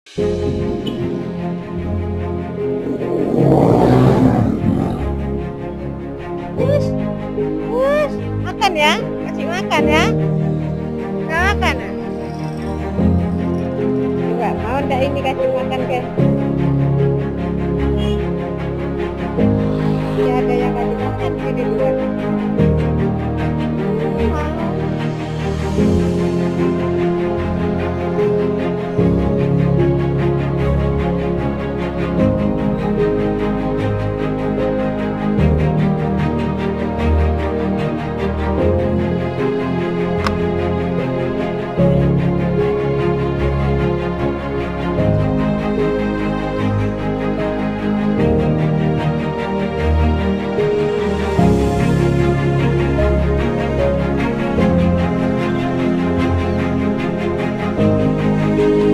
Wus, wus, makan ya, kasih makan ya. Nggak makan, ah? Coba mau ndak ini kasih makan ke ya ada yang kasih makan ini di luar.